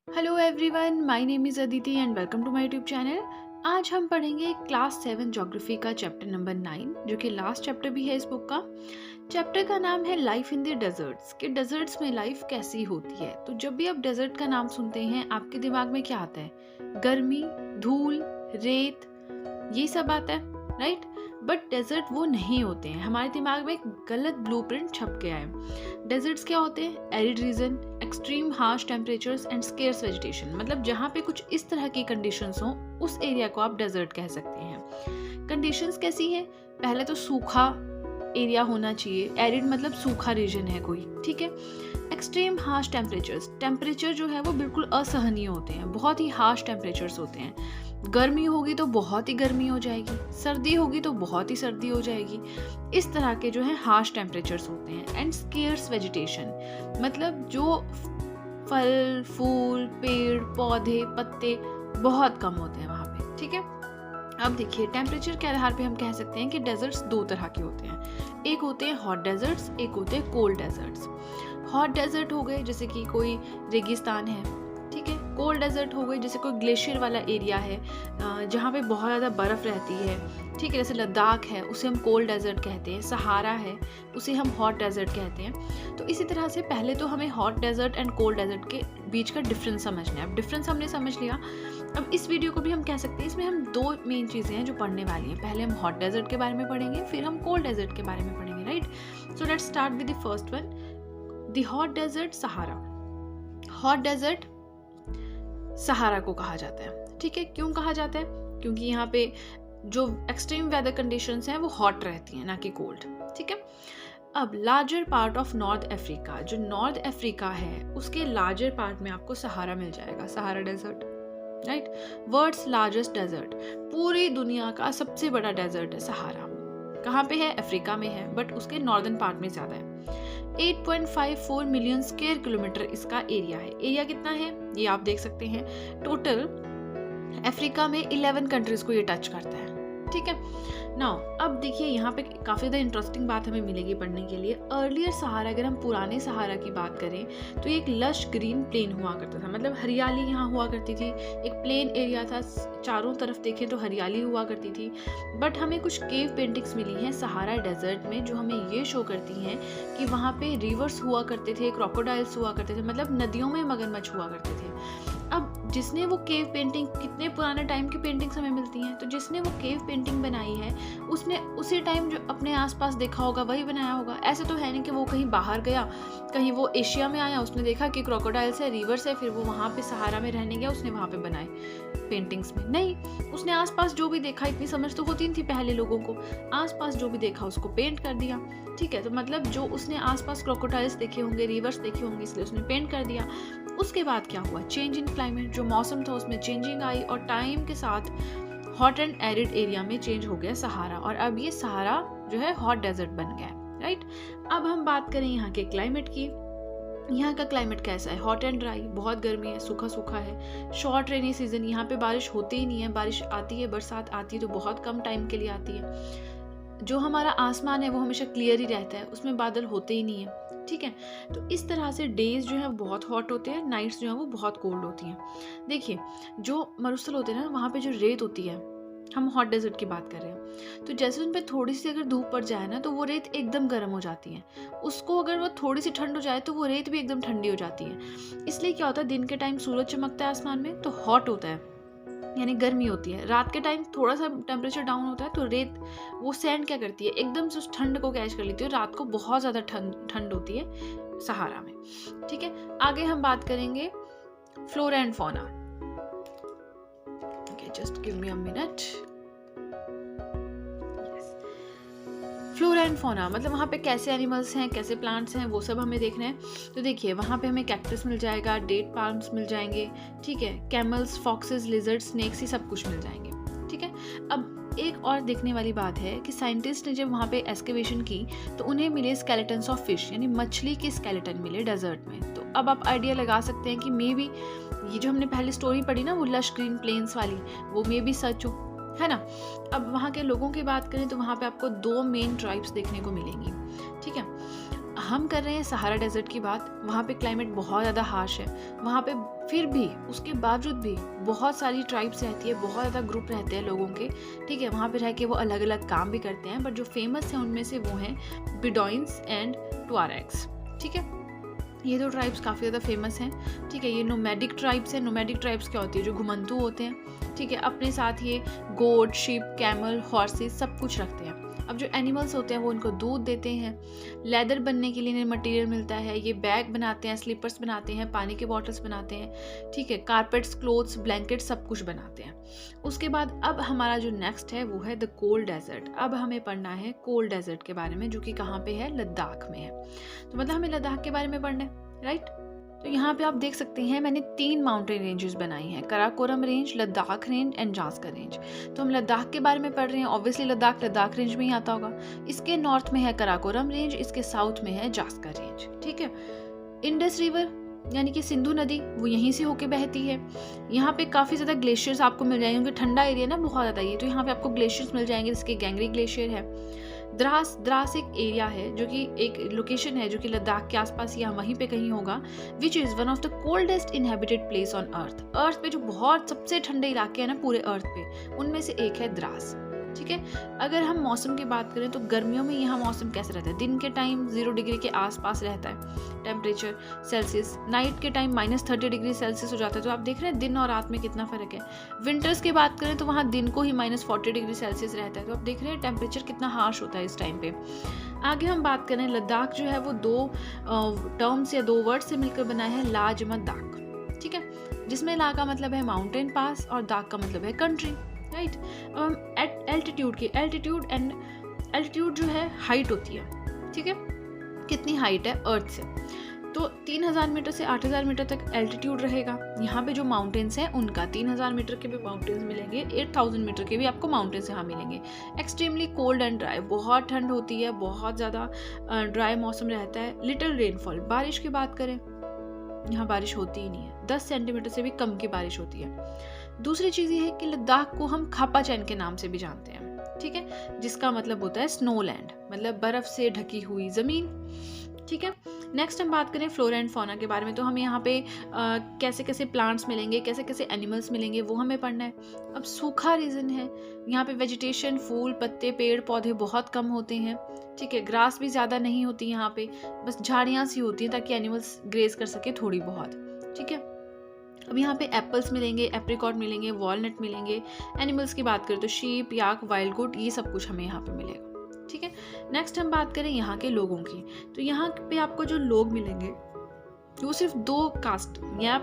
Hello everyone, my name is Aditi and welcome to my YouTube channel. आज हम पढ़ेंगे class 7 geography का chapter number 9, जो कि लास्ट चैप्टर भी है इस बुक का। चैप्टर का नाम है लाइफ इन द डेजर्ट्स, कि डेजर्ट्स में लाइफ कैसी होती है। तो जब भी आप डेजर्ट का नाम सुनते हैं आपके दिमाग में क्या आता है? गर्मी, धूल, रेत, ये सब आता है, राइट। बट डेजर्ट वो नहीं होते हैं। हमारे दिमाग में एक गलत ब्लूप्रिंट छप गया है। डेजर्ट्स क्या होते हैं? Arid region, extreme harsh temperatures and scarce vegetation. मतलब जहाँ पे कुछ इस तरह की कंडीशंस हों उस एरिया को आप डेजर्ट कह सकते हैं। कंडीशंस कैसी है? पहले तो सूखा एरिया होना चाहिए। एरिड मतलब सूखा रीजन है कोई, ठीक है। एक्सट्रीम हार्श टेम्परेचर्स, टेम्परेचर जो है वो बिल्कुल असहनीय होते हैं, बहुत ही हार्श टेम्परेचर्स होते हैं। गर्मी होगी तो बहुत ही गर्मी हो जाएगी, सर्दी होगी तो बहुत ही सर्दी हो जाएगी। इस तरह के जो है हार्श टेम्परेचर्स होते हैं। एंड स्केर्स वेजिटेशन, मतलब जो फल, फूल, पेड़, पौधे, पत्ते बहुत कम होते हैं वहाँ पे, ठीक है। अब देखिए, टेम्परेचर के आधार पे हम कह सकते हैं कि डेजर्ट्स दो तरह के होते हैं। एक होते हैं हॉट डेजर्ट्स, एक होते हैं कोल्ड डेजर्ट्स। हॉट डेजर्ट हो गए जैसे कि कोई रेगिस्तान है, ठीक है। कोल्ड डेजर्ट हो गई जैसे कोई ग्लेशियर वाला एरिया है जहाँ पे बहुत ज़्यादा बर्फ़ रहती है, ठीक है। जैसे लद्दाख है, उसे हम कोल्ड डेजर्ट कहते हैं। सहारा है, उसे हम हॉट डेजर्ट कहते हैं। तो इसी तरह से पहले तो हमें hot desert and cold desert के बीच का डिफरेंस समझना है। अब डिफरेंस हमने समझ लिया, अब इस वीडियो को भी हम कह सकते हैं इसमें हम दो मेन चीज़ें हैं जो पढ़ने वाली हैं। पहले हम हॉट डेजर्ट के बारे में पढ़ेंगे, फिर हम कोल्ड डेजर्ट के बारे में पढ़ेंगे, right. So let's start with the first one, the hot desert Sahara. Hot desert Sahara को कहा जाता है, ठीक है। क्यों कहा जाता है? क्योंकि यहाँ पे जो एक्सट्रीम वेदर कंडीशंस हैं वो हॉट रहती हैं, ना कि कोल्ड, ठीक है। अब larger part of North Africa, जो नॉर्थ अफ्रीका है उसके लार्जर पार्ट में आपको सहारा मिल जाएगा, Sahara desert, right. World's largest desert, पूरी दुनिया का सबसे बड़ा डेजर्ट है सहारा। कहाँ पे है? अफ्रीका में है, बट उसके नॉर्दर्न पार्ट में ज़्यादा है। 8.54 मिलियन स्क्वायर किलोमीटर इसका एरिया है। एरिया कितना है ये आप देख सकते हैं। टोटल अफ्रीका में 11 कंट्रीज को ये टच करता है, ठीक है। नाउ अब देखिए, यहाँ पे काफ़ी ज़्यादा इंटरेस्टिंग बात हमें मिलेगी पढ़ने के लिए। अर्लियर सहारा, अगर हम पुराने सहारा की बात करें तो ये एक लश ग्रीन प्लेन हुआ करता था, मतलब हरियाली यहाँ हुआ करती थी। एक प्लेन एरिया था, चारों तरफ देखें तो हरियाली हुआ करती थी। बट हमें कुछ केव पेंटिंग्स मिली हैं सहारा डेजर्ट में जो हमें ये शो करती हैं कि वहाँ पे रिवर्स हुआ करते थे, क्रोकोडाइल्स हुआ करते थे, मतलब नदियों में मगरमच्छ हुआ करते थे। अब जिसने वो केव पेंटिंग, कितने पुराने टाइम की पेंटिंग्स हमें मिलती हैं, तो जिसने वो केव पेंटिंग बनाई है उसने उसी टाइम जो अपने आसपास देखा होगा वही बनाया होगा। ऐसे तो है नहीं कि वो कहीं बाहर गया, कहीं वो एशिया में आया, उसने देखा कि क्रोकोडाइल्स है, रिवर्स है, फिर वो वहाँ पे सहारा में रहने गया, उसने वहाँ पे बनाए पेंटिंग्स में। नहीं, उसने आसपास जो भी देखा, इतनी समझ तो होती नहीं थी पहले लोगों को, आसपास जो भी देखा उसको पेंट कर दिया, ठीक है। तो मतलब जो उसने आसपास क्रोकोडाइल्स देखे होंगे, रिवर्स देखे होंगे, इसलिए उसने पेंट कर दिया। उसके बाद क्या हुआ? चेंज इन क्लाइमेट, जो मौसम था उसमें चेंजिंग आई और टाइम के साथ हॉट एंड एरिड एरिया में चेंज हो गया सहारा, और अब ये सहारा जो है हॉट डेजर्ट बन गया है, राइट। अब हम बात करें यहाँ के क्लाइमेट की। यहाँ का क्लाइमेट कैसा है? हॉट एंड ड्राई, बहुत गर्मी है, सूखा सूखा है। शॉर्ट रेनी सीजन, यहाँ पे बारिश होती ही नहीं है, बारिश आती है, बरसात आती है तो बहुत कम टाइम के लिए आती है। जो हमारा आसमान है वो हमेशा क्लियर ही रहता है, उसमें बादल होते ही नहीं है, ठीक है। तो इस तरह से डेज जो है बहुत हॉट होते हैं, नाइट्स जो है वो बहुत कोल्ड होती हैं। देखिए, जो मरुस्थल होते हैं ना, वहाँ पे जो रेत होती है, हम हॉट डेजर्ट की बात कर रहे हैं, तो जैसे उन पर थोड़ी सी अगर धूप पड़ जाए ना तो वो रेत एकदम गर्म हो जाती है। उसको अगर वो थोड़ी सी ठंड हो जाए तो वो रेत भी एकदम ठंडी हो जाती है। इसलिए क्या होता है, दिन के टाइम सूरज चमकता है आसमान में तो हॉट होता है, यानी गर्मी होती है। रात के टाइम थोड़ा सा टेम्परेचर डाउन होता है तो रेत, वो सैंड क्या करती है, एकदम से उस ठंड को कैच कर लेती है। रात को बहुत ज़्यादा ठंड होती है सहारा में, ठीक है। आगे हम बात करेंगे flora and fauna. Just give me a minute. Flora and fauna मतलब वहाँ पे कैसे एनिमल्स हैं, कैसे प्लांट्स हैं, वो सब हमें देखना है। तो देखिए, वहाँ पे हमें कैक्टस मिल जाएगा, डेट पाल्म्स मिल जाएंगे, ठीक है। कैमल्स, फॉक्सेस, लिजर्ड्स, स्नेक्स, ये सब कुछ मिल जाएंगे, ठीक है। अब एक और देखने वाली बात है कि साइंटिस्ट ने जब वहाँ पे एक्सकेवेशन की तो उन्हें मिले स्केलेटन्स ऑफ फिश, यानी मछली के स्केलेटन मिले डेजर्ट में। तो अब आप आइडिया लगा सकते हैं कि मे बी ये जो हमने पहले स्टोरी पढ़ी ना, वो लश ग्रीन प्लेन्स वाली, वो मे बी सच हो, है ना। अब वहाँ के लोगों की बात करें तो वहाँ पे आपको 2 मेन ट्राइब्स देखने को मिलेंगी, ठीक है। हम कर रहे हैं सहारा डेजर्ट की बात, वहाँ पे क्लाइमेट बहुत ज़्यादा हार्श है, वहाँ पे फिर भी उसके बावजूद भी बहुत सारी ट्राइब्स रहती है, बहुत ज़्यादा ग्रुप रहते हैं लोगों के, ठीक है। वहाँ पे रह के वो अलग अलग काम भी करते हैं, बट जो फेमस हैं उनमें से वो हैं बिडोइंस एंड टुआरेग्स, ठीक है। ये दो ट्राइब्स काफ़ी ज़्यादा फेमस हैं, ठीक है। ये नोमैडिक ट्राइब्स हैं। नोमैडिक ट्राइब्स क्या होती है? जो घुमंतू होते हैं, ठीक है। अपने साथ ये गोट, शिप, कैमल, हॉर्सेस सब कुछ रखते हैं। अब जो एनिमल्स होते हैं वो उनको दूध देते हैं, लेदर बनने के लिए इन्हें मटेरियल मिलता है, ये बैग बनाते हैं, स्लीपर्स बनाते हैं, पानी के बॉटल्स बनाते हैं, ठीक है। कारपेट्स, क्लोथ्स, ब्लैंकेट्स सब कुछ बनाते हैं। उसके बाद अब हमारा जो नेक्स्ट है वो है द कोल्ड डेजर्ट। अब हमें पढ़ना है कोल्ड डेजर्ट के बारे में, जो कि कहाँ पे है? लद्दाख में है। तो मतलब हमें लद्दाख के बारे में पढ़ना है, राइट। तो यहाँ पे आप देख सकते हैं मैंने 3 माउंटेन रेंजेस बनाई हैं, Karakoram range, Ladakh range and Zanskar range. तो हम लद्दाख के बारे में पढ़ रहे हैं, ऑब्वियसली लद्दाख रेंज में ही आता होगा। इसके नॉर्थ में है कराकोरम रेंज, इसके साउथ में है जास्कर रेंज, ठीक है। इंडस रिवर यानी कि सिंधु नदी वो यहीं से होके बहती है। यहाँ पे काफ़ी ज़्यादा ग्लेशियर्स आपको मिल जाएंगे, ठंडा एरिया ना बहुत ज़्यादा, ये तो यहाँ पे आपको ग्लेशियर्स मिल जाएंगे, जिसके गैंगरी ग्लेशियर है। द्रास एक एरिया है, जो कि एक लोकेशन है जो कि लद्दाख के आसपास या वहीं पे कहीं होगा, which is one of the coldest inhabited place on earth पे जो बहुत सबसे ठंडे इलाके हैं ना पूरे अर्थ पे, उनमें से एक है द्रास, ठीक है। अगर हम मौसम की बात करें तो गर्मियों में यहाँ मौसम कैसा रहता है? दिन के टाइम 0 डिग्री के आसपास रहता है टेम्परेचर सेल्सियस, नाइट के टाइम -30 डिग्री सेल्सियस हो जाता है। तो आप देख रहे हैं दिन और रात में कितना फ़र्क है। विंटर्स की बात करें तो वहाँ दिन को ही -40 डिग्री सेल्सियस रहता है। तो आप देख रहे हैं टेम्परेचर कितना हार्श होता है इस टाइम पे। आगे हम बात करें, लद्दाख जो है वो 2 टर्म्स या 2 वर्ड से मिलकर बना है, ला जमा दाक, ठीक है, जिसमें ला का मतलब है माउंटेन पास और दाक का मतलब है कंट्री, राइट। एल्टीट्यूड जो है हाइट होती है, ठीक है, कितनी हाइट है अर्थ से, तो 3000 मीटर से 8000 मीटर तक एल्टीट्यूड रहेगा। यहाँ पे जो माउंटेन्स हैं उनका 3000 मीटर के भी माउंटेन्स मिलेंगे, 8000 मीटर के भी आपको माउंटेन्स यहाँ मिलेंगे। एक्सट्रीमली कोल्ड एंड ड्राई, बहुत ठंड होती है, बहुत ज़्यादा ड्राई मौसम रहता है। लिटिल रेनफॉल, बारिश की बात करें यहाँ बारिश होती ही नहीं है, 10 सेंटीमीटर से भी कम की बारिश होती है। दूसरी चीज़ ये है कि लद्दाख को हम खापा चैन के नाम से भी जानते हैं, ठीक है, जिसका मतलब होता है स्नो लैंड, मतलब बर्फ़ से ढकी हुई ज़मीन, ठीक है। नेक्स्ट हम बात करें फ्लोरा एंड फौना के बारे में, तो हमें यहाँ पे कैसे कैसे प्लांट्स मिलेंगे, कैसे कैसे एनिमल्स मिलेंगे, वो हमें पढ़ना है। अब सूखा रीजन है, यहाँ पे वेजिटेशन, फूल, पत्ते, पेड़ पौधे बहुत कम होते हैं, ठीक है। ग्रास भी ज़्यादा नहीं होती यहाँ पे, बस झाड़ियाँ सी होती हैं ताकि एनिमल्स ग्रेज कर सके थोड़ी बहुत, ठीक है। अब यहाँ पे एप्पल्स मिलेंगे, एप्रिकॉट मिलेंगे, वॉलनट मिलेंगे। एनिमल्स की बात करें तो शीप, याक, वाइल्ड गोट, ये सब कुछ हमें यहाँ पे मिलेगा, ठीक है। नेक्स्ट हम बात करें यहाँ के लोगों की, तो यहाँ पे आपको जो लोग मिलेंगे वो सिर्फ 2 कास्ट या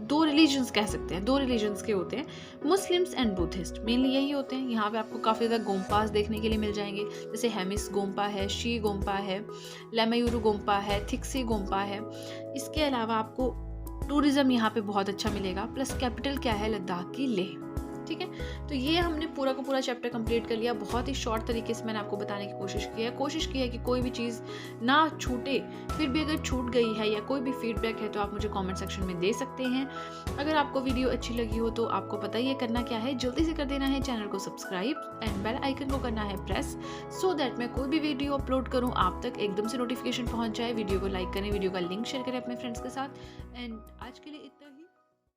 2 रिलीजन्स कह सकते हैं, 2 रिलीजन्स के होते हैं, मुस्लिम्स एंड बुद्धिस्ट, मेनली यही होते हैं। यहाँ पे आपको काफ़ी ज़्यादा गोम्पास देखने के लिए मिल जाएंगे, जैसे हेमिस गोम्पा है, शी गोम्पा है, लेमायूरू गोम्पा है, थिक्सी गोम्पा है। इसके अलावा आपको टूरिज़्म यहाँ पे बहुत अच्छा मिलेगा, प्लस कैपिटल क्या है लद्दाख की, लेह, ठीक है। तो ये हमने पूरा का पूरा चैप्टर कंप्लीट कर लिया। बहुत ही शॉर्ट तरीके से मैंने आपको बताने की कोशिश की है कि कोई भी चीज़ ना छूटे। फिर भी अगर छूट गई है या कोई भी फीडबैक है तो आप मुझे कमेंट सेक्शन में दे सकते हैं। अगर आपको वीडियो अच्छी लगी हो तो आपको पता ही है करना क्या है, जल्दी से कर देना है चैनल को सब्सक्राइब एंड बेल आइकन को करना है प्रेस, सो दैट मैं कोई भी वीडियो अपलोड करूँ आप तक एकदम से नोटिफिकेशन पहुँच जाए। वीडियो को लाइक करें, वीडियो का लिंक शेयर करें अपने फ्रेंड्स के साथ। एंड आज के लिए इतना